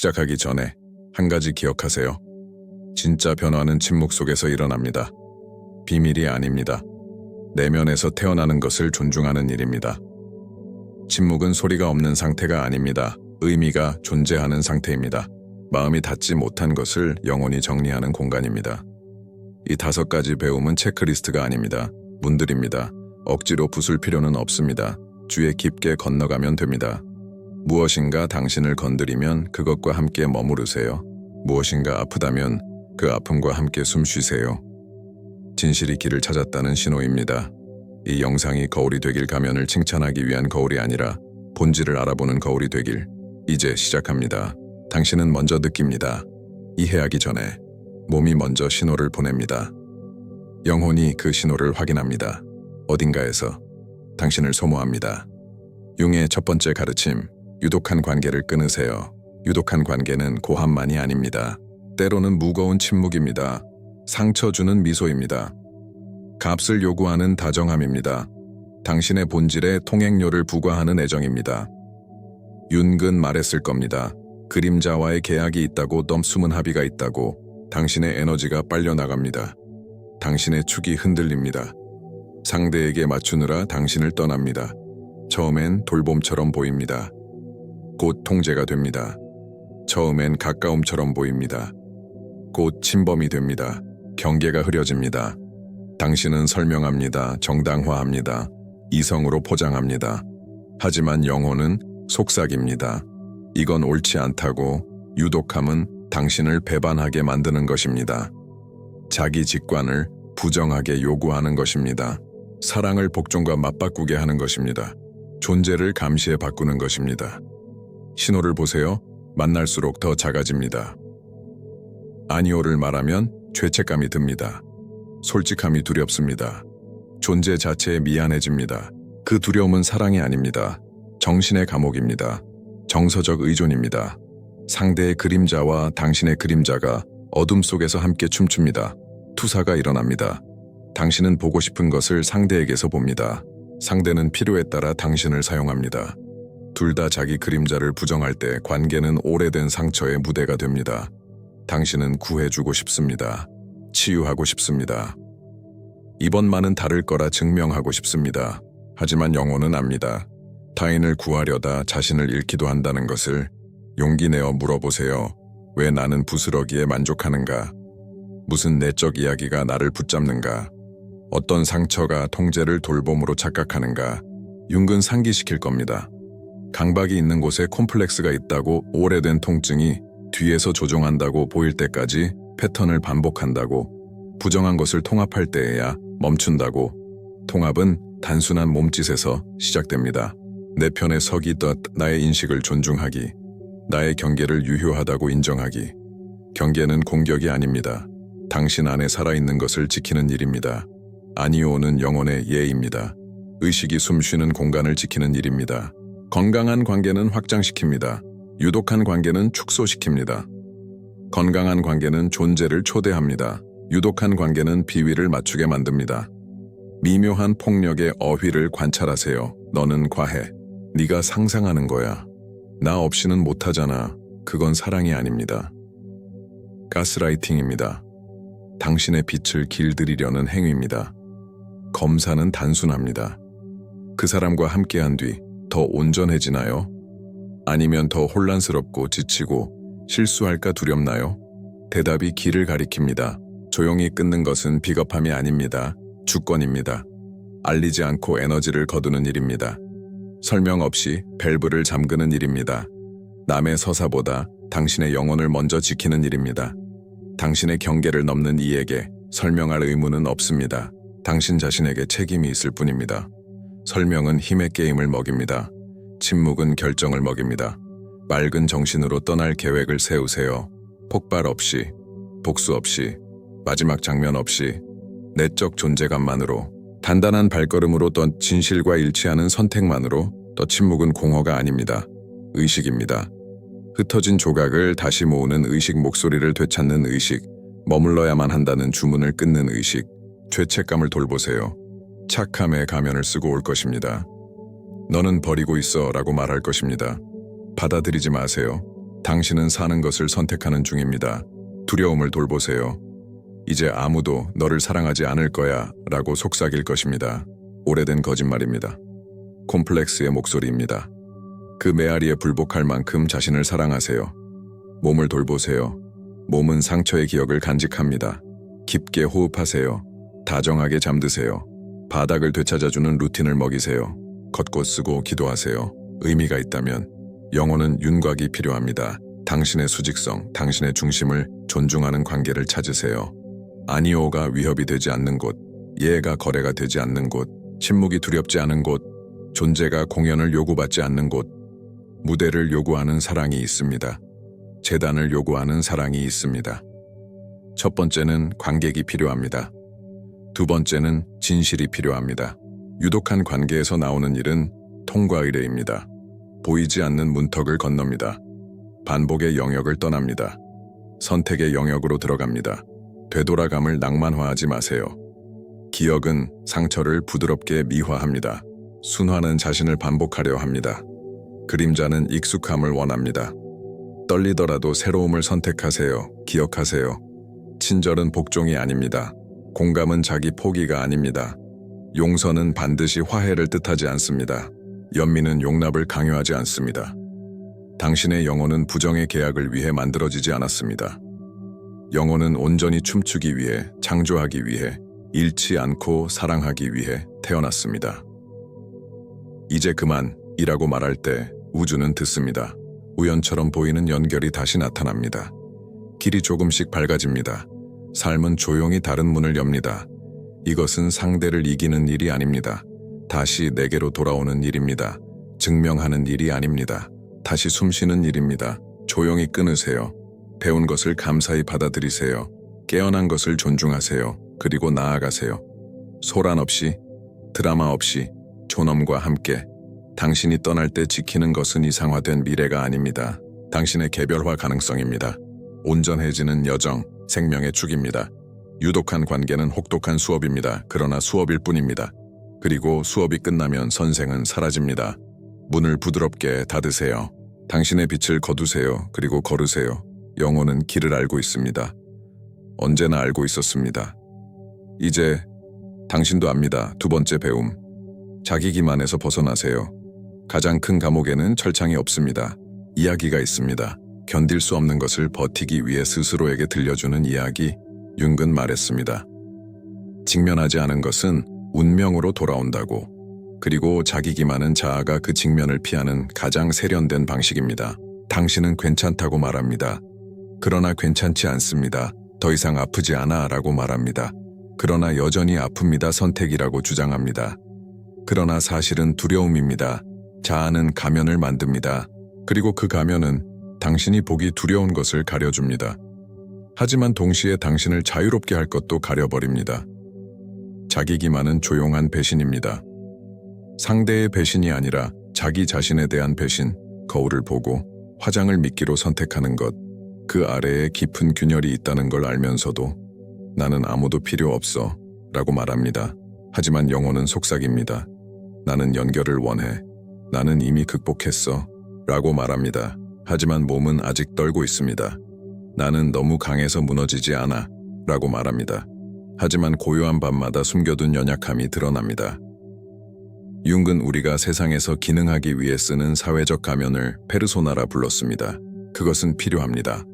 시작하기 전에 한 가지 기억하세요. 진짜 변화는 침묵 속에서 일어납니다. 비밀이 아닙니다. 내면에서 태어나는 것을 존중하는 일입니다. 침묵은 소리가 없는 상태가 아닙니다. 의미가 존재하는 상태입니다. 마음이 닿지 못한 것을 영혼이 정리하는 공간입니다. 이 5가지 배움은 체크리스트가 아닙니다. 문들입니다. 억지로 부술 필요는 없습니다. 주에 깊게 건너가면 됩니다. 무엇인가 당신을 건드리면 그것과 함께 머무르세요. 무엇인가 아프다면 그 아픔과 함께 숨 쉬세요. 진실이 길을 찾았다는 신호입니다. 이 영상이 거울이 되길 가면을 칭찬하기 위한 거울이 아니라 본질을 알아보는 거울이 되길 이제 시작합니다. 당신은 먼저 느낍니다. 이해하기 전에 몸이 먼저 신호를 보냅니다. 영혼이 그 신호를 확인합니다. 어딘가에서 당신을 소모합니다. 융의 첫 번째 가르침, 유독한 관계를 끊으세요. 유독한 관계는 고함만이 아닙니다. 때로는 무거운 침묵입니다. 상처 주는 미소입니다. 값을 요구하는 다정함입니다. 당신의 본질에 통행료를 부과하는 애정입니다. 윤근 말했을 겁니다. 그림자와의 계약이 있다고 숨은 합의가 있다고. 당신의 에너지가 빨려나갑니다. 당신의 축이 흔들립니다. 상대에게 맞추느라 당신을 떠납니다. 처음엔 돌봄처럼 보입니다. 곧 통제가 됩니다. 처음엔 가까움처럼 보입니다. 곧 침범이 됩니다. 경계가 흐려집니다. 당신은 설명합니다. 정당화합니다. 이성으로 포장합니다. 하지만 영혼은 속삭입니다. 이건 옳지 않다고. 유독함은 당신을 배반하게 만드는 것입니다. 자기 직관을 부정하게 요구하는 것입니다. 사랑을 복종과 맞바꾸게 하는 것입니다. 존재를 감시해 바꾸는 것입니다. 신호를 보세요. 만날수록 더 작아집니다. 아니오를 말하면 죄책감이 듭니다. 솔직함이 두렵습니다. 존재 자체에 미안해집니다. 그 두려움은 사랑이 아닙니다. 정신의 감옥입니다. 정서적 의존입니다. 상대의 그림자와 당신의 그림자가 어둠 속에서 함께 춤춥니다. 투사가 일어납니다. 당신은 보고 싶은 것을 상대에게서 봅니다. 상대는 필요에 따라 당신을 사용합니다. 둘 다 자기 그림자를 부정할 때 관계는 오래된 상처의 무대가 됩니다. 당신은 구해주고 싶습니다. 치유하고 싶습니다. 이번만은 다를 거라 증명하고 싶습니다. 하지만 영혼은 압니다. 타인을 구하려다 자신을 잃기도 한다는 것을. 용기 내어 물어보세요. 왜 나는 부스러기에 만족하는가? 무슨 내적 이야기가 나를 붙잡는가? 어떤 상처가 통제를 돌봄으로 착각하는가? 융근 상기시킬 겁니다. 강박이 있는 곳에 콤플렉스가 있다고. 오래된 통증이 뒤에서 조종한다고 보일 때까지 패턴을 반복한다고. 부정한 것을 통합할 때에야 멈춘다고. 통합은 단순한 몸짓에서 시작됩니다. 내 편에 서기 듯 나의 인식을 존중하기. 나의 경계를 유효하다고 인정하기. 경계는 공격이 아닙니다. 당신 안에 살아있는 것을 지키는 일입니다. 아니오는 영혼의 예입니다. 의식이 숨쉬는 공간을 지키는 일입니다. 건강한 관계는 확장시킵니다. 유독한 관계는 축소시킵니다. 건강한 관계는 존재를 초대합니다. 유독한 관계는 비위를 맞추게 만듭니다. 미묘한 폭력의 어휘를 관찰하세요. 너는 과해. 네가 상상하는 거야. 나 없이는 못하잖아. 그건 사랑이 아닙니다. 가스라이팅입니다. 당신의 빛을 길들이려는 행위입니다. 검사는 단순합니다. 그 사람과 함께한 뒤 더 온전해지나요? 아니면 더 혼란스럽고 지치고 실수할까 두렵나요? 대답이 길을 가리킵니다. 조용히 끊는 것은 비겁함이 아닙니다. 주권입니다. 알리지 않고 에너지를 거두는 일입니다. 설명 없이 밸브를 잠그는 일입니다. 남의 서사보다 당신의 영혼을 먼저 지키는 일입니다. 당신의 경계를 넘는 이에게 설명할 의무는 없습니다. 당신 자신에게 책임이 있을 뿐입니다. 설명은 힘의 게임을 먹입니다. 침묵은 결정을 먹입니다. 맑은 정신으로 떠날 계획을 세우세요. 폭발 없이, 복수 없이, 마지막 장면 없이, 내적 존재감만으로, 단단한 발걸음으로 또 진실과 일치하는 선택만으로. 또 침묵은 공허가 아닙니다. 의식입니다. 흩어진 조각을 다시 모으는 의식, 목소리를 되찾는 의식, 머물러야만 한다는 주문을 끊는 의식. 죄책감을 돌보세요. 착함의 가면을 쓰고 올 것입니다. 너는 버리고 있어 라고 말할 것입니다. 받아들이지 마세요. 당신은 사는 것을 선택하는 중입니다. 두려움을 돌보세요. 이제 아무도 너를 사랑하지 않을 거야 라고 속삭일 것입니다. 오래된 거짓말입니다. 콤플렉스의 목소리입니다. 그 메아리에 불복할 만큼 자신을 사랑하세요. 몸을 돌보세요. 몸은 상처의 기억을 간직합니다. 깊게 호흡하세요. 다정하게 잠드세요. 바닥을 되찾아주는 루틴을 먹이세요. 걷고 쓰고 기도하세요. 의미가 있다면 영혼은 윤곽이 필요합니다. 당신의 수직성, 당신의 중심을 존중하는 관계를 찾으세요. 아니오가 위협이 되지 않는 곳, 예가 거래가 되지 않는 곳, 침묵이 두렵지 않은 곳, 존재가 공연을 요구받지 않는 곳, 무대를 요구하는 사랑이 있습니다. 재단을 요구하는 사랑이 있습니다. 첫 번째는 관객이 필요합니다. 두 번째는 진실이 필요합니다. 유독한 관계에서 나오는 일은 통과 의례입니다. 보이지 않는 문턱을 건넙니다. 반복의 영역을 떠납니다. 선택의 영역으로 들어갑니다. 되돌아감을 낭만화하지 마세요. 기억은 상처를 부드럽게 미화합니다. 순화는 자신을 반복하려 합니다. 그림자는 익숙함을 원합니다. 떨리더라도 새로움을 선택하세요. 기억하세요. 친절은 복종이 아닙니다. 공감은 자기 포기가 아닙니다. 용서는 반드시 화해를 뜻하지 않습니다. 연민은 용납을 강요하지 않습니다. 당신의 영혼은 부정의 계약을 위해 만들어지지 않았습니다. 영혼은 온전히 춤추기 위해, 창조하기 위해, 잃지 않고 사랑하기 위해 태어났습니다. 이제 그만이라고 말할 때 우주는 듣습니다. 우연처럼 보이는 연결이 다시 나타납니다. 길이 조금씩 밝아집니다. 삶은 조용히 다른 문을 엽니다. 이것은 상대를 이기는 일이 아닙니다. 다시 내게로 돌아오는 일입니다. 증명하는 일이 아닙니다. 다시 숨쉬는 일입니다. 조용히 끊으세요. 배운 것을 감사히 받아들이세요. 깨어난 것을 존중하세요. 그리고 나아가세요. 소란 없이, 드라마 없이, 존엄과 함께. 당신이 떠날 때 지키는 것은 이상화된 미래가 아닙니다. 당신의 개별화 가능성입니다. 온전해지는 여정, 생명의 축입니다. 유독한 관계는 혹독한 수업입니다. 그러나 수업일 뿐입니다. 그리고 수업이 끝나면 선생은 사라집니다. 문을 부드럽게 닫으세요. 당신의 빛을 거두세요. 그리고 걸으세요. 영혼은 길을 알고 있습니다. 언제나 알고 있었습니다. 이제 당신도 압니다. 두 번째 배움. 자기 기만에서 벗어나세요. 가장 큰 감옥에는 철창이 없습니다. 이야기가 있습니다. 견딜 수 없는 것을 버티기 위해 스스로에게 들려주는 이야기. 융은 말했습니다. 직면하지 않은 것은 운명으로 돌아온다고. 그리고 자기 기만은 자아가 그 직면을 피하는 가장 세련된 방식입니다. 당신은 괜찮다고 말합니다. 그러나 괜찮지 않습니다. 더 이상 아프지 않아 라고 말합니다. 그러나 여전히 아픕니다. 선택이라고 주장합니다. 그러나 사실은 두려움입니다. 자아는 가면을 만듭니다. 그리고 그 가면은 당신이 보기 두려운 것을 가려줍니다. 하지만 동시에 당신을 자유롭게 할 것도 가려버립니다. 자기 기만은 조용한 배신입니다. 상대의 배신이 아니라 자기 자신에 대한 배신, 거울을 보고 화장을 미끼로 선택하는 것, 그 아래에 깊은 균열이 있다는 걸 알면서도 나는 아무도 필요 없어 라고 말합니다. 하지만 영혼은 속삭입니다. 나는 연결을 원해. 나는 이미 극복했어 라고 말합니다. 하지만 몸은 아직 떨고 있습니다. 나는 너무 강해서 무너지지 않아 라고 말합니다. 하지만 고요한 밤마다 숨겨둔 연약함이 드러납니다. 융은 우리가 세상에서 기능하기 위해 쓰는 사회적 가면을 페르소나라 불렀습니다. 그것은 필요합니다.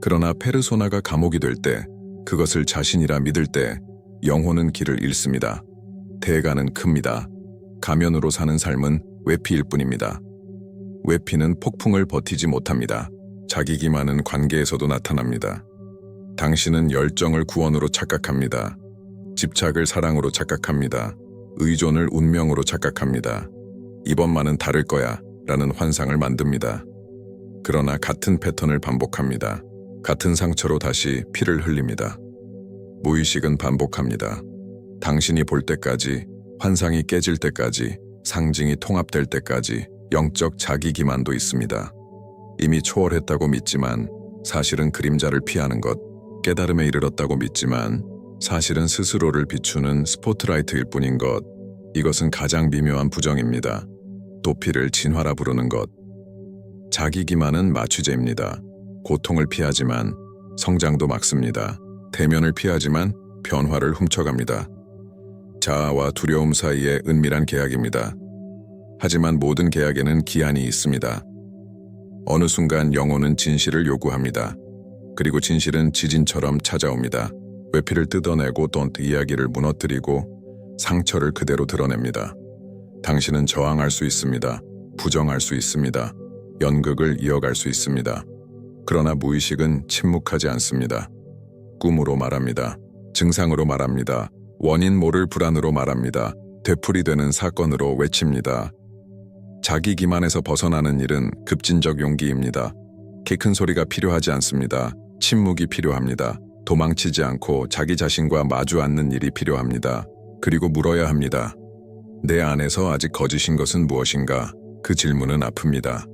그러나 페르소나가 감옥이 될 때, 그것을 자신이라 믿을 때 영혼은 길을 잃습니다. 대가는 큽니다. 가면으로 사는 삶은 외피일 뿐입니다. 외피는 폭풍을 버티지 못합니다. 자기 기만은 관계에서도 나타납니다. 당신은 열정을 구원으로 착각합니다. 집착을 사랑으로 착각합니다. 의존을 운명으로 착각합니다. 이번만은 다를 거야 라는 환상을 만듭니다. 그러나 같은 패턴을 반복합니다. 같은 상처로 다시 피를 흘립니다. 무의식은 반복합니다. 당신이 볼 때까지, 환상이 깨질 때까지, 상징이 통합될 때까지 영적 자기 기만도 있습니다. 이미 초월했다고 믿지만 사실은 그림자를 피하는 것, 깨달음에 이르렀다고 믿지만 사실은 스스로를 비추는 스포트라이트일 뿐인 것, 이것은 가장 미묘한 부정입니다. 도피를 진화라 부르는 것. 자기 기만은 마취제입니다. 고통을 피하지만 성장도 막습니다. 대면을 피하지만 변화를 훔쳐갑니다. 자아와 두려움 사이의 은밀한 계약입니다. 하지만 모든 계약에는 기한이 있습니다. 어느 순간 영혼은 진실을 요구합니다. 그리고 진실은 지진처럼 찾아옵니다. 외피를 뜯어내고 또 이야기를 무너뜨리고 상처를 그대로 드러냅니다. 당신은 저항할 수 있습니다. 부정할 수 있습니다. 연극을 이어갈 수 있습니다. 그러나 무의식은 침묵하지 않습니다. 꿈으로 말합니다. 증상으로 말합니다. 원인 모를 불안으로 말합니다. 되풀이되는 사건으로 외칩니다. 자기 기만에서 벗어나는 일은 급진적 용기입니다. 키 큰 소리가 필요하지 않습니다. 침묵이 필요합니다. 도망치지 않고 자기 자신과 마주 앉는 일이 필요합니다. 그리고 물어야 합니다. 내 안에서 아직 거짓인 것은 무엇인가? 그 질문은 아픕니다.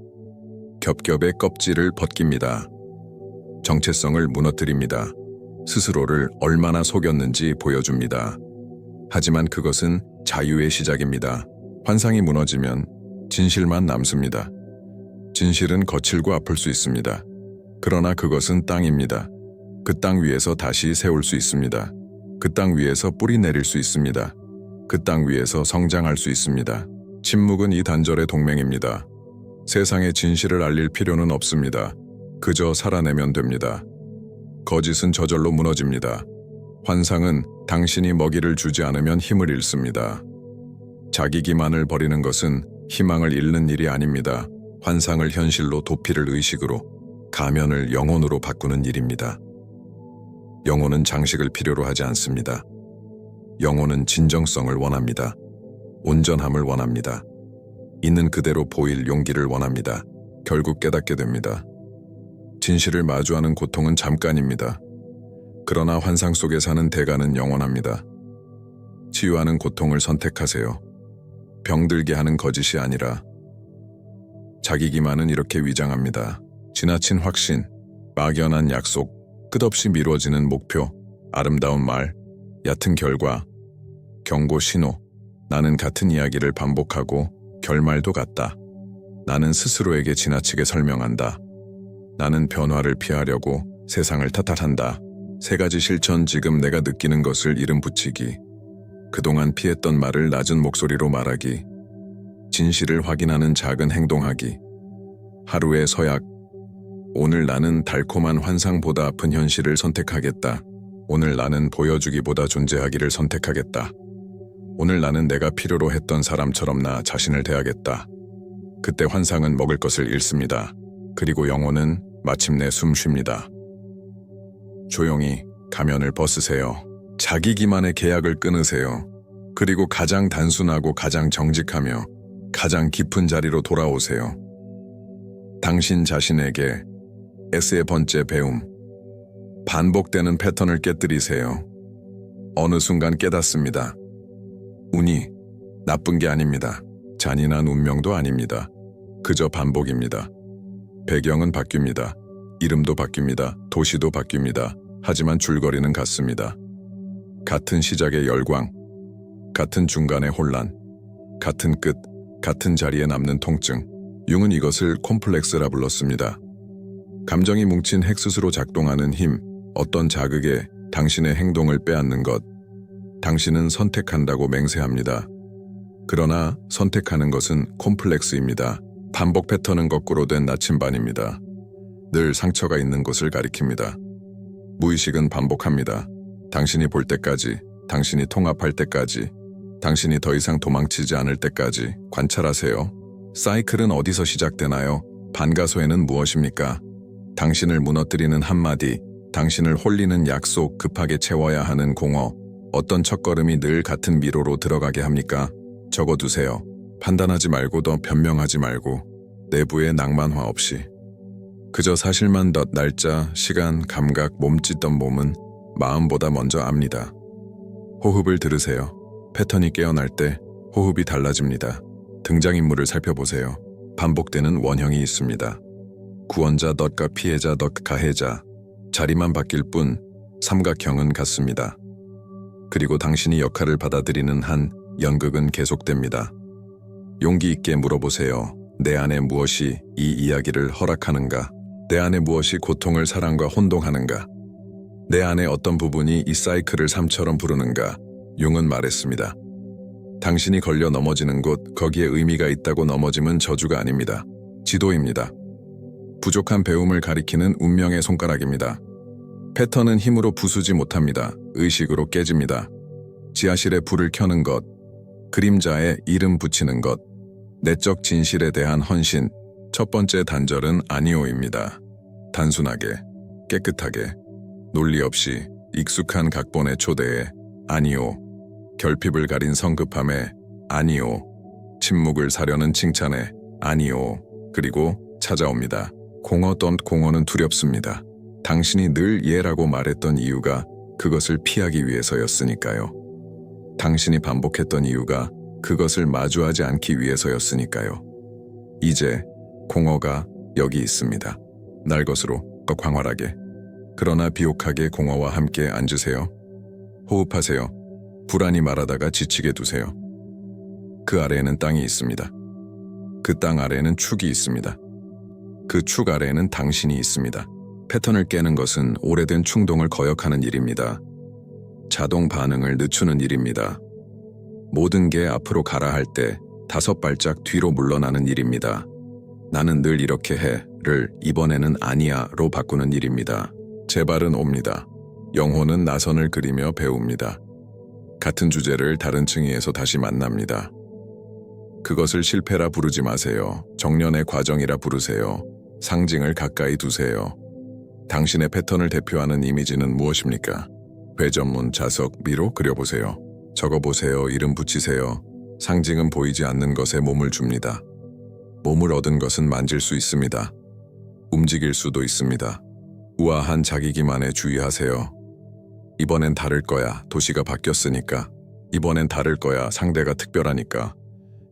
겹겹의 껍질을 벗깁니다. 정체성을 무너뜨립니다. 스스로를 얼마나 속였는지 보여줍니다. 하지만 그것은 자유의 시작입니다. 환상이 무너지면 진실만 남습니다. 진실은 거칠고 아플 수 있습니다. 그러나 그것은 땅입니다. 그 땅 위에서 다시 세울 수 있습니다. 그 땅 위에서 뿌리 내릴 수 있습니다. 그 땅 위에서 성장할 수 있습니다. 침묵은 이 단절의 동맹입니다. 세상에 진실을 알릴 필요는 없습니다. 그저 살아내면 됩니다. 거짓은 저절로 무너집니다. 환상은 당신이 먹이를 주지 않으면 힘을 잃습니다. 자기 기만을 버리는 것은 희망을 잃는 일이 아닙니다. 환상을 현실로 도피를 의식으로, 가면을 영혼으로 바꾸는 일입니다. 영혼은 장식을 필요로 하지 않습니다. 영혼은 진정성을 원합니다. 온전함을 원합니다. 있는 그대로 보일 용기를 원합니다. 결국 깨닫게 됩니다. 진실을 마주하는 고통은 잠깐입니다. 그러나 환상 속에 사는 대가는 영원합니다. 치유하는 고통을 선택하세요. 병들게 하는 거짓이 아니라. 자기 기만은 이렇게 위장합니다. 지나친 확신, 막연한 약속, 끝없이 미뤄지는 목표, 아름다운 말, 얕은 결과, 경고 신호. 나는 같은 이야기를 반복하고 결말도 같다. 나는 스스로에게 지나치게 설명한다. 나는 변화를 피하려고 세상을 탓한다. 세 가지 실천. 지금 내가 느끼는 것을 이름 붙이기. 그동안 피했던 말을 낮은 목소리로 말하기. 진실을 확인하는 작은 행동하기. 하루의 서약. 오늘 나는 달콤한 환상보다 아픈 현실을 선택하겠다. 오늘 나는 보여주기보다 존재하기를 선택하겠다. 오늘 나는 내가 필요로 했던 사람처럼 나 자신을 대하겠다. 그때 환상은 먹을 것을 잃습니다. 그리고 영혼은 마침내 숨 쉽니다. 조용히 가면을 벗으세요. 자기 기만의 계약을 끊으세요. 그리고 가장 단순하고 가장 정직하며 가장 깊은 자리로 돌아오세요. 당신 자신에게 S의 번째 배움. 반복되는 패턴을 깨뜨리세요. 어느 순간 깨닫습니다. 운이 나쁜 게 아닙니다. 잔인한 운명도 아닙니다. 그저 반복입니다. 배경은 바뀝니다. 이름도 바뀝니다. 도시도 바뀝니다. 하지만 줄거리는 같습니다. 같은 시작의 열광, 같은 중간의 혼란, 같은 끝, 같은 자리에 남는 통증. 융은 이것을 콤플렉스라 불렀습니다. 감정이 뭉친 핵스스로 작동하는 힘, 어떤 자극에 당신의 행동을 빼앗는 것. 당신은 선택한다고 맹세합니다. 그러나 선택하는 것은 콤플렉스입니다. 반복 패턴은 거꾸로 된 나침반입니다. 늘 상처가 있는 곳을 가리킵니다. 무의식은 반복합니다. 당신이 볼 때까지, 당신이 통합할 때까지, 당신이 더 이상 도망치지 않을 때까지. 관찰하세요. 사이클은 어디서 시작되나요? 반가소에는 무엇입니까? 당신을 무너뜨리는 한마디, 당신을 홀리는 약속, 급하게 채워야 하는 공허. 어떤 첫걸음이 늘 같은 미로로 들어가게 합니까? 적어두세요. 판단하지 말고 더 변명하지 말고 내부의 낭만화 없이. 그저 사실만 덧 날짜, 시간, 감각, 몸짓던 몸은 마음보다 먼저 압니다. 호흡을 들으세요. 패턴이 깨어날 때 호흡이 달라집니다. 등장인물을 살펴보세요. 반복되는 원형이 있습니다. 구원자 덫과 피해자 덫, 가해자. 자리만 바뀔 뿐 삼각형은 같습니다. 그리고 당신이 역할을 받아들이는 한 연극은 계속됩니다. 용기 있게 물어보세요. 내 안에 무엇이 이 이야기를 허락하는가? 내 안에 무엇이 고통을 사랑과 혼동하는가? 내 안에 어떤 부분이 이 사이클을 삶처럼 부르는가? 융은 말했습니다. 당신이 걸려 넘어지는 곳, 거기에 의미가 있다고 넘어짐은 저주가 아닙니다. 지도입니다. 부족한 배움을 가리키는 운명의 손가락입니다. 패턴은 힘으로 부수지 못합니다. 의식으로 깨집니다. 지하실에 불을 켜는 것, 그림자에 이름 붙이는 것, 내적 진실에 대한 헌신, 첫 번째 단절은 아니오입니다. 단순하게, 깨끗하게, 논리 없이 익숙한 각본의 초대에 아니오, 결핍을 가린 성급함에 아니오, 침묵을 사려는 칭찬에 아니오, 그리고 찾아옵니다. 공허는 두렵습니다. 당신이 늘 예라고 말했던 이유가 그것을 피하기 위해서였으니까요. 당신이 반복했던 이유가 그것을 마주하지 않기 위해서였으니까요. 이제 공허가 여기 있습니다. 날 것으로 광활하게, 그러나 비옥하게 공허와 함께 앉으세요. 호흡하세요. 불안히 말하다가 지치게 두세요. 그 아래에는 땅이 있습니다. 그 땅 아래에는 축이 있습니다. 그 축 아래에는 당신이 있습니다. 패턴을 깨는 것은 오래된 충동을 거역하는 일입니다. 자동 반응을 늦추는 일입니다. 모든 게 앞으로 가라 할 때 5발짝 뒤로 물러나는 일입니다. 나는 늘 이렇게 해를 이번에는 아니야로 바꾸는 일입니다. 재발은 옵니다. 영혼은 나선을 그리며 배웁니다. 같은 주제를 다른 층위에서 다시 만납니다. 그것을 실패라 부르지 마세요. 정년의 과정이라 부르세요. 상징을 가까이 두세요. 당신의 패턴을 대표하는 이미지는 무엇입니까? 회전문, 자석, 미로 그려보세요. 적어보세요. 이름 붙이세요. 상징은 보이지 않는 것에 몸을 줍니다. 몸을 얻은 것은 만질 수 있습니다. 움직일 수도 있습니다. 우아한 자기 기만에 주의하세요. 이번엔 다를 거야. 도시가 바뀌었으니까. 이번엔 다를 거야. 상대가 특별하니까.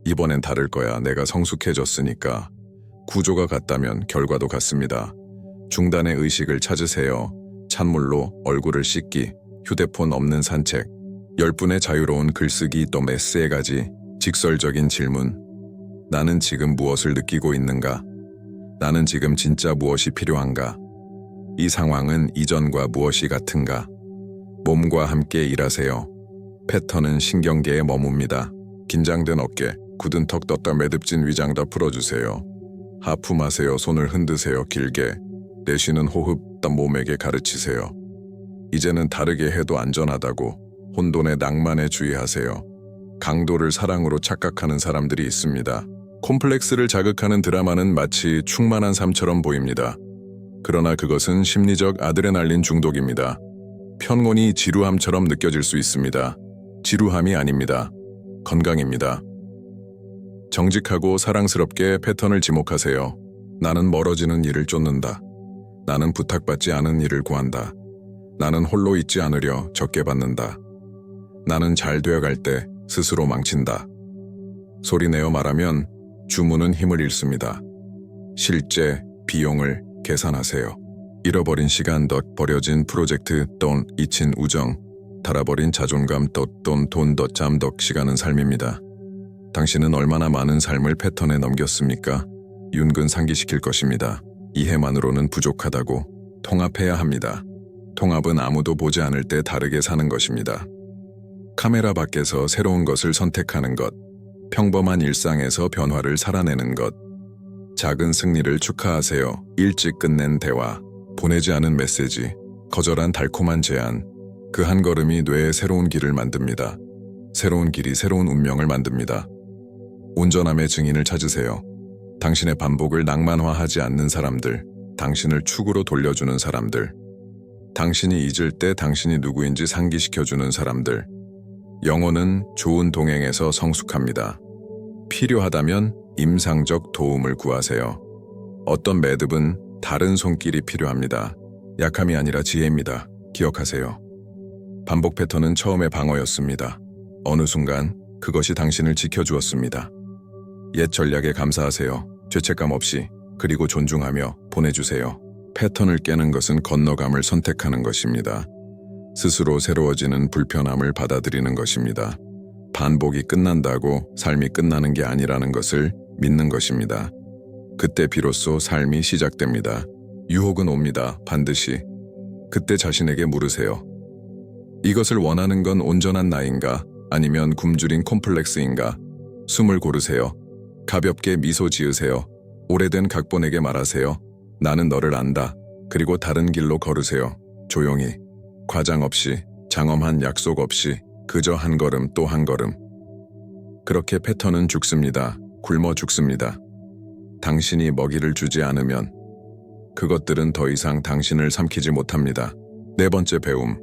이번엔 다를 거야. 내가 성숙해졌으니까. 구조가 같다면 결과도 같습니다. 중단의 의식을 찾으세요. 찬물로 얼굴을 씻기, 휴대폰 없는 산책, 10분의 자유로운 글쓰기 또 메시에 가지, 직설적인 질문. 나는 지금 무엇을 느끼고 있는가? 나는 지금 진짜 무엇이 필요한가? 이 상황은 이전과 무엇이 같은가? 몸과 함께 일하세요. 패턴은 신경계에 머뭅니다. 긴장된 어깨, 굳은 턱 떴다 매듭진 위장 다 풀어주세요. 하품하세요. 손을 흔드세요. 길게. 내쉬는 호흡 땀 몸에게 가르치세요. 이제는 다르게 해도 안전하다고. 혼돈의 낭만에 주의하세요. 강도를 사랑으로 착각하는 사람들이 있습니다. 콤플렉스를 자극하는 드라마는 마치 충만한 삶처럼 보입니다. 그러나 그것은 심리적 아드레날린 중독입니다. 편곤이 지루함처럼 느껴질 수 있습니다. 지루함이 아닙니다. 건강입니다. 정직하고 사랑스럽게 패턴을 지목하세요. 나는 멀어지는 일을 쫓는다. 나는 부탁받지 않은 일을 구한다. 나는 홀로 있지 않으려 적게 받는다. 나는 잘 되어갈 때 스스로 망친다. 소리내어 말하면 주문은 힘을 잃습니다. 실제 비용을 계산하세요. 잃어버린 시간 덧 버려진 프로젝트 돈 잊힌 우정 달아버린 자존감 덧돈 돈 덧잠 덧 시간은 삶입니다. 당신은 얼마나 많은 삶을 패턴에 넘겼습니까? 윤근 상기시킬 것입니다. 이해만으로는 부족하다고. 통합해야 합니다. 통합은 아무도 보지 않을 때 다르게 사는 것입니다. 카메라 밖에서 새로운 것을 선택하는 것, 평범한 일상에서 변화를 살아내는 것, 작은 승리를 축하하세요. 일찍 끝낸 대화, 보내지 않은 메시지, 거절한 달콤한 제안, 그 한 걸음이 뇌에 새로운 길을 만듭니다. 새로운 길이 새로운 운명을 만듭니다. 온전함의 증인을 찾으세요. 당신의 반복을 낭만화하지 않는 사람들, 당신을 축으로 돌려주는 사람들, 당신이 잊을 때 당신이 누구인지 상기시켜주는 사람들. 영혼은 좋은 동행에서 성숙합니다. 필요하다면 임상적 도움을 구하세요. 어떤 매듭은 다른 손길이 필요합니다. 약함이 아니라 지혜입니다. 기억하세요. 반복 패턴은 처음에 방어였습니다. 어느 순간 그것이 당신을 지켜주었습니다. 옛 전략에 감사하세요. 죄책감 없이, 그리고 존중하며 보내주세요. 패턴을 깨는 것은 건너감을 선택하는 것입니다. 스스로 새로워지는 불편함을 받아들이는 것입니다. 반복이 끝난다고 삶이 끝나는 게 아니라는 것을 믿는 것입니다. 그때 비로소 삶이 시작됩니다. 유혹은 옵니다. 반드시. 그때 자신에게 물으세요. 이것을 원하는 건 온전한 나인가? 아니면 굶주린 콤플렉스인가? 숨을 고르세요. 가볍게 미소 지으세요. 오래된 각본에게 말하세요. 나는 너를 안다. 그리고 다른 길로 걸으세요. 조용히. 과장 없이, 장엄한 약속 없이, 그저 한 걸음 또 한 걸음. 그렇게 패턴은 죽습니다. 굶어 죽습니다. 당신이 먹이를 주지 않으면 그것들은 더 이상 당신을 삼키지 못합니다. 네 번째 배움.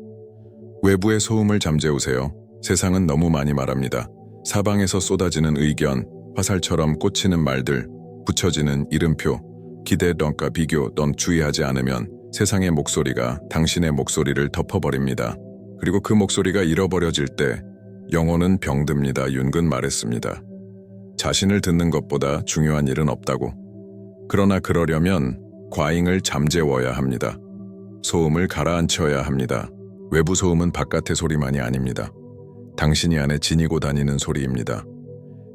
외부의 소음을 잠재우세요. 세상은 너무 많이 말합니다. 사방에서 쏟아지는 의견, 화살처럼 꽂히는 말들, 붙여지는 이름표, 기대 넌과 비교 넌 주의하지 않으면 세상의 목소리가 당신의 목소리를 덮어버립니다. 그리고 그 목소리가 잃어버려질 때 영혼은 병듭니다. 윤근 말했습니다. 자신을 듣는 것보다 중요한 일은 없다고. 그러나 그러려면 과잉을 잠재워야 합니다. 소음을 가라앉혀야 합니다. 외부 소음은 바깥의 소리만이 아닙니다. 당신이 안에 지니고 다니는 소리입니다.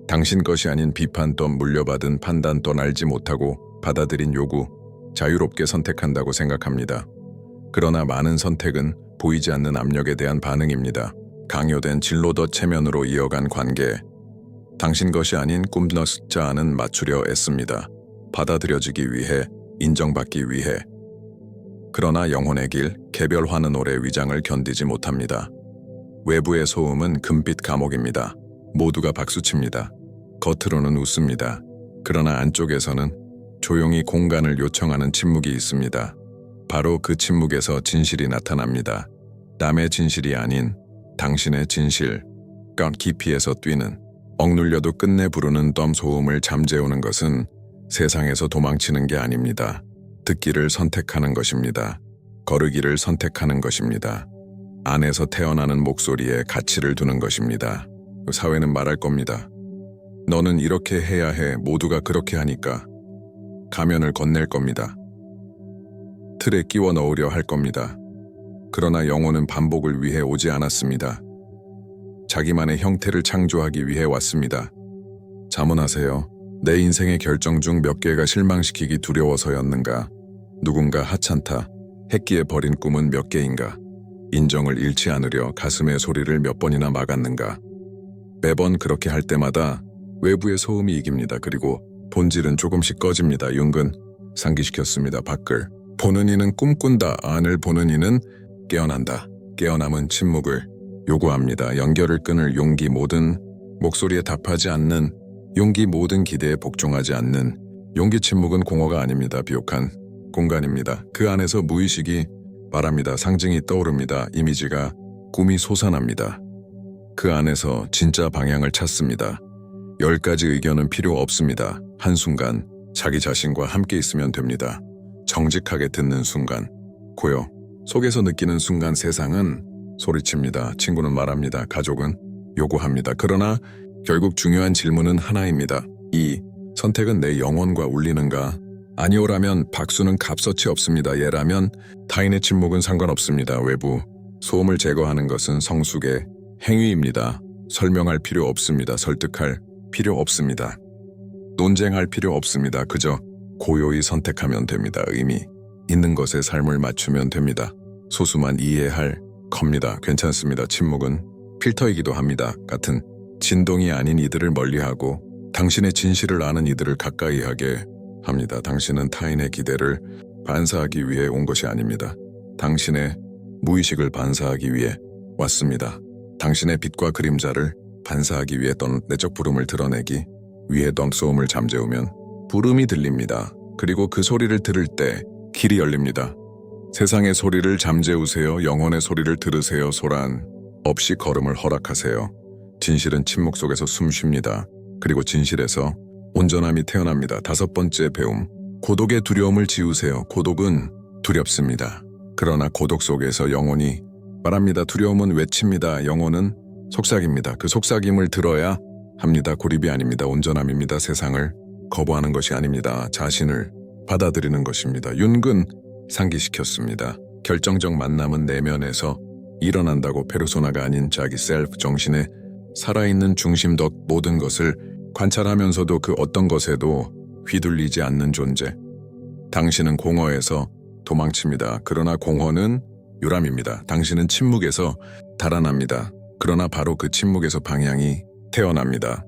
당신 것이 아닌 비판 또는 물려받은 판단 또는 알지 못하고 받아들인 요구, 자유롭게 선택한다고 생각합니다. 그러나 많은 선택은 보이지 않는 압력에 대한 반응입니다. 강요된 진로더 체면으로 이어간 관계, 당신 것이 아닌 꿈넣자 않은 맞추려 애씁니다. 받아들여지기 위해, 인정받기 위해. 그러나 영혼의 길, 개별화는 오래 위장을 견디지 못합니다. 외부의 소음은 금빛 감옥입니다. 모두가 박수칩니다. 겉으로는 웃습니다. 그러나 안쪽에서는 조용히 공간을 요청하는 침묵이 있습니다. 바로 그 침묵에서 진실이 나타납니다. 남의 진실이 아닌 당신의 진실. 깊이에서 뛰는, 억눌려도 끝내 부르는 덤 소음을 잠재우는 것은 세상에서 도망치는 게 아닙니다. 듣기를 선택하는 것입니다. 거르기를 선택하는 것입니다. 안에서 태어나는 목소리에 가치를 두는 것입니다. 사회는 말할 겁니다. 너는 이렇게 해야 해. 모두가 그렇게 하니까. 가면을 건넬 겁니다. 틀에 끼워 넣으려 할 겁니다. 그러나 영혼은 반복을 위해 오지 않았습니다. 자기만의 형태를 창조하기 위해 왔습니다. 자문하세요. 내 인생의 결정 중 몇 개가 실망시키기 두려워서였는가? 누군가 하찮다. 했기에 버린 꿈은 몇 개인가? 인정을 잃지 않으려 가슴의 소리를 몇 번이나 막았는가? 매번 그렇게 할 때마다 외부의 소음이 이깁니다. 그리고 본질은 조금씩 꺼집니다. 윤근 상기시켰습니다. 밖을 보는 이는 꿈꾼다. 안을 보는 이는 깨어난다. 깨어남은 침묵을 요구합니다. 연결을 끊을 용기, 모든 목소리에 답하지 않는 용기, 모든 기대에 복종하지 않는 용기. 침묵은 공허가 아닙니다. 비옥한 공간입니다. 그 안에서 무의식이 말합니다. 상징이 떠오릅니다. 이미지가, 꿈이 솟아납니다. 그 안에서 진짜 방향을 찾습니다. 10가지 의견은 필요 없습니다. 한순간 자기 자신과 함께 있으면 됩니다. 정직하게 듣는 순간, 고요 속에서 느끼는 순간 세상은 소리칩니다. 친구는 말합니다. 가족은 요구합니다. 그러나 결국 중요한 질문은 하나입니다. 이 선택은 내 영혼과 울리는가? 아니오라면 박수는 값어치 없습니다. 예라면 타인의 침묵은 상관없습니다. 외부 소음을 제거하는 것은 성숙의 행위입니다. 설명할 필요 없습니다. 설득할 필요 없습니다. 논쟁할 필요 없습니다. 그저 고요히 선택하면 됩니다. 의미 있는 것에 삶을 맞추면 됩니다. 소수만 이해할 겁니다. 괜찮습니다. 침묵은 필터이기도 합니다. 같은 진동이 아닌 이들을 멀리하고 당신의 진실을 아는 이들을 가까이 하게 합니다. 당신은 타인의 기대를 반사하기 위해 온 것이 아닙니다. 당신의 무의식을 반사하기 위해 왔습니다. 당신의 빛과 그림자를 반사하기 위해 떤 내적 부름을 드러내기 위해 덤소음을 잠재우면 부름이 들립니다. 그리고 그 소리를 들을 때 길이 열립니다. 세상의 소리를 잠재우세요. 영혼의 소리를 들으세요. 소란 없이 걸음을 허락하세요. 진실은 침묵 속에서 숨 쉽니다. 그리고 진실에서 온전함이 태어납니다. 5번째 배움. 고독의 두려움을 지우세요. 고독은 두렵습니다. 그러나 고독 속에서 영혼이 말합니다. 두려움은 외칩니다. 영혼은 속삭입니다. 그 속삭임을 들어야 합니다. 고립이 아닙니다. 온전함입니다. 세상을 거부하는 것이 아닙니다. 자신을 받아들이는 것입니다. 윤근 상기시켰습니다. 결정적 만남은 내면에서 일어난다고. 페르소나가 아닌 자기 셀프 정신의 살아있는 중심덕 모든 것을 관찰하면서도 그 어떤 것에도 휘둘리지 않는 존재. 당신은 공허에서 도망칩니다. 그러나 공허는 요람입니다. 당신은 침묵에서 달아납니다. 그러나 바로 그 침묵에서 방향이 태어납니다.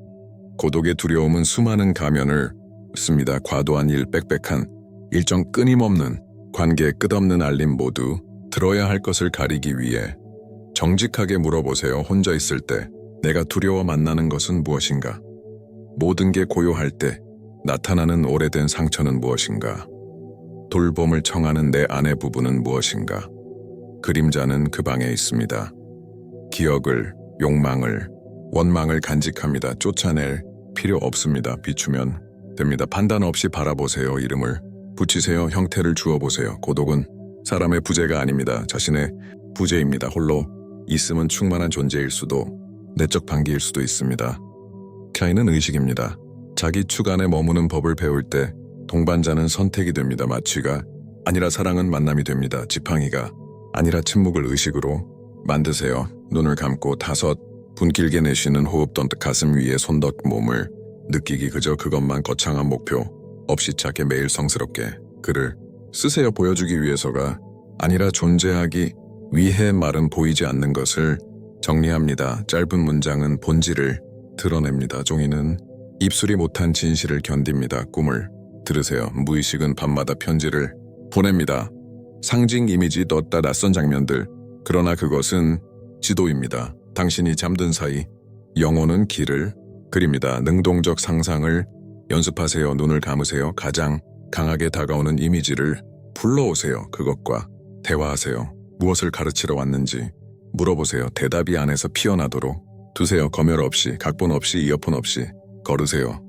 고독의 두려움은 수많은 가면을 씁니다. 과도한 일, 빽빽한 일정, 끊임없는 관계, 끝없는 알림 모두 들어야 할 것을 가리기 위해 정직하게 물어보세요. 혼자 있을 때 내가 두려워 만나는 것은 무엇인가? 모든 게 고요할 때 나타나는 오래된 상처는 무엇인가? 돌봄을 청하는 내 안의 부분은 무엇인가? 그림자는 그 방에 있습니다. 기억을, 욕망을, 원망을 간직합니다. 쫓아낼 필요 없습니다. 비추면 됩니다. 판단 없이 바라보세요. 이름을 붙이세요. 형태를 주어보세요. 고독은 사람의 부재가 아닙니다. 자신의 부재입니다. 홀로 있음은 충만한 존재일 수도, 내적 방기일 수도 있습니다. 차이는 의식입니다. 자기 주관에 머무는 법을 배울 때 동반자는 선택이 됩니다. 마취가 아니라 사랑은 만남이 됩니다. 지팡이가 아니라 침묵을 의식으로 만드세요. 눈을 감고 5분 길게 내쉬는 호흡, 가슴 위에 손 몸을 느끼기, 그저 그것만 거창한 목표 없이 작게 매일 성스럽게 글을 쓰세요. 보여주기 위해서가 아니라 존재하기 위해 말은 보이지 않는 것을 정리합니다. 짧은 문장은 본질을 드러냅니다. 종이는 입술이 못한 진실을 견딥니다. 꿈을 들으세요. 무의식은 밤마다 편지를 보냅니다. 상징 이미지 떴다 낯선 장면들. 그러나 그것은 지도입니다. 당신이 잠든 사이 영혼은 길을 그립니다. 능동적 상상을 연습하세요. 눈을 감으세요. 가장 강하게 다가오는 이미지를 불러오세요. 그것과 대화하세요. 무엇을 가르치러 왔는지 물어보세요. 대답이 안에서 피어나도록 두세요. 검열 없이, 각본 없이, 이어폰 없이 걸으세요.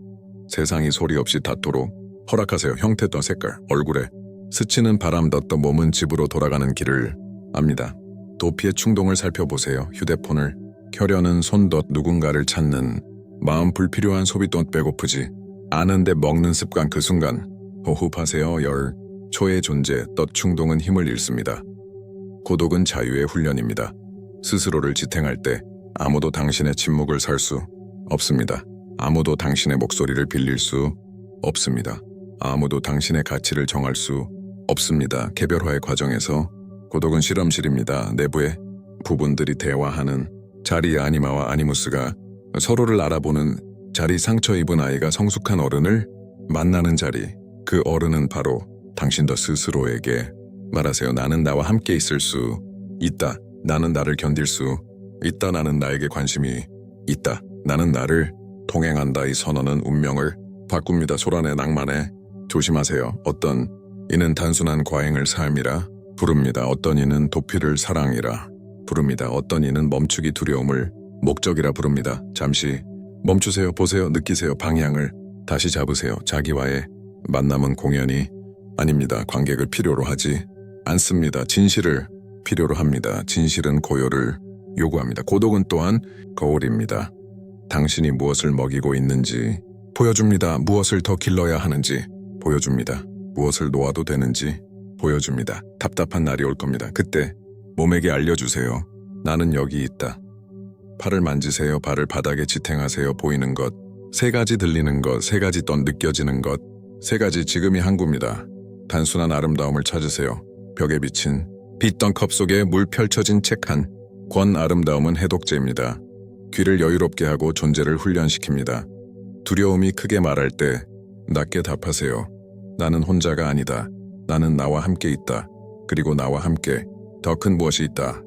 세상이 소리 없이 닿도록 허락하세요. 형태 더 색깔, 얼굴에 스치는 바람 덧더 몸은 집으로 돌아가는 길을 압니다. 도피의 충동을 살펴보세요. 휴대폰을 켜려는 손 누군가를 찾는 마음, 불필요한 소비 배고프지 않은데 먹는 습관. 그 순간 호흡하세요. 초의 존재 충동은 힘을 잃습니다. 고독은 자유의 훈련입니다. 스스로를 지탱할 때 아무도 당신의 침묵을 살 수 없습니다. 아무도 당신의 목소리를 빌릴 수 없습니다. 아무도 당신의 가치를 정할 수 없습니다. 개별화의 과정에서 고독은 실험실입니다. 내부의 부분들이 대화하는 자리, 아니마와 아니무스가 서로를 알아보는 자리, 상처 입은 아이가 성숙한 어른을 만나는 자리. 그 어른은 바로 당신 스스로에게 말하세요. 나는 나와 함께 있을 수 있다. 나는 나를 견딜 수 있다. 나는 나에게 관심이 있다. 나는 나를 동행한다. 이 선언은 운명을 바꿉니다. 소란의 낭만에 조심하세요. 어떤 이는 단순한 과잉을 삶이라 부릅니다. 어떤 이는 도피를 사랑이라 부릅니다. 어떤 이는 멈추기 두려움을 목적이라 부릅니다. 잠시 멈추세요. 보세요. 느끼세요. 방향을 다시 잡으세요. 자기와의 만남은 공연이 아닙니다. 관객을 필요로 하지 않습니다. 진실을 필요로 합니다. 진실은 고요를 요구합니다. 고독은 또한 거울입니다. 당신이 무엇을 먹이고 있는지 보여줍니다. 무엇을 더 길러야 하는지 보여줍니다. 무엇을 놓아도 되는지 보여줍니다. 답답한 날이 올 겁니다. 그때 몸에게 알려주세요. 나는 여기 있다. 팔을 만지세요. 발을 바닥에 지탱하세요. 보이는 것, 3가지 들리는 것, 3가지 느껴지는 것, 3가지 지금이 항구입니다. 단순한 아름다움을 찾으세요. 벽에 비친 빛던 컵 속에 물 펼쳐진 책 한 권. 아름다움은 해독제입니다. 귀를 여유롭게 하고 존재를 훈련시킵니다. 두려움이 크게 말할 때 낮게 답하세요. 나는 혼자가 아니다. 나는 나와 함께 있다. 그리고 나와 함께 더 큰 무엇이 있다.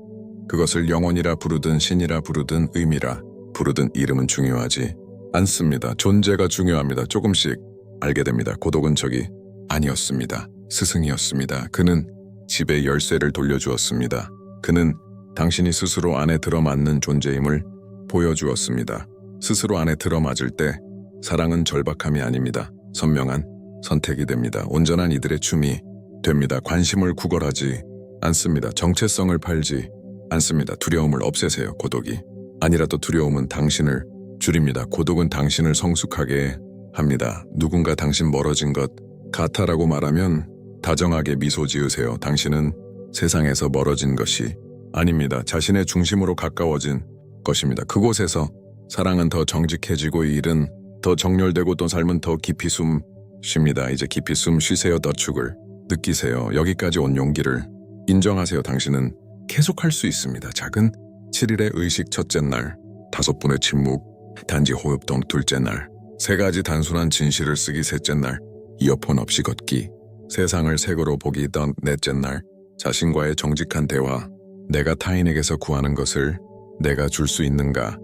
그것을 영혼이라 부르든 신이라 부르든 의미라 부르든 이름은 중요하지 않습니다. 존재가 중요합니다. 조금씩 알게 됩니다. 고독은 적이 아니었습니다. 스승이었습니다. 그는 집의 열쇠를 돌려주었습니다. 그는 당신이 스스로 안에 들어맞는 존재임을 보여주었습니다. 스스로 안에 들어맞을 때 사랑은 절박함이 아닙니다. 선명한 선택이 됩니다. 온전한 이들의 춤이 됩니다. 관심을 구걸하지 않습니다. 정체성을 팔지 않습니다. 두려움을 없애세요. 고독이 아니라도 두려움은 당신을 줄입니다. 고독은 당신을 성숙하게 합니다. 누군가 당신 멀어진 것 같아라고 말하면 다정하게 미소 지으세요. 당신은 세상에서 멀어진 것이 아닙니다. 자신의 중심으로 가까워진 것입니다. 그곳에서 사랑은 더 정직해지고 이 일은 더 정렬되고 또 삶은 더 깊이 숨 쉽니다. 이제 깊이 숨 쉬세요. 더축을 느끼세요. 여기까지 온 용기를 인정하세요. 당신은 계속할 수 있습니다. 작은 7일의 의식 첫째 날, 5분의 침묵, 단지 호흡동 둘째 날, 3가지 단순한 진실을 쓰기 셋째 날, 이어폰 없이 걷기, 세상을 색으로 보기 넷째 날, 자신과의 정직한 대화, 내가 타인에게서 구하는 것을 내가 줄 수 있는가,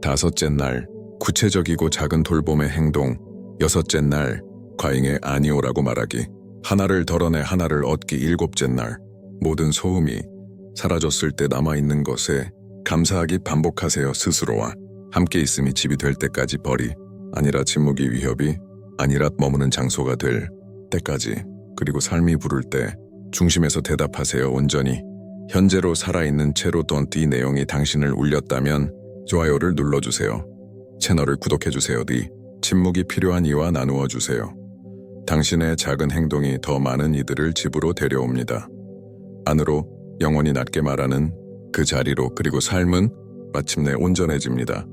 5째 날, 구체적이고 작은 돌봄의 행동, 6째 날, 과잉의 아니오라고 말하기, 하나를 덜어내 하나를 얻기 7째 날, 모든 소음이 사라졌을 때 남아있는 것에 감사하기 반복하세요. 스스로와 함께 있음이 집이 될 때까지 벌이 아니라 침묵이 위협이 아니라 머무는 장소가 될 때까지, 그리고 삶이 부를 때 중심에서 대답하세요. 온전히 현재로 살아있는 채로 이 내용이 당신을 울렸다면 좋아요를 눌러주세요. 채널을 구독해주세요. 침묵이 필요한 이와 나누어 주세요. 당신의 작은 행동이 더 많은 이들을 집으로 데려옵니다. 안으로 영원히 낮게 말하는 그 자리로, 그리고 삶은 마침내 온전해집니다.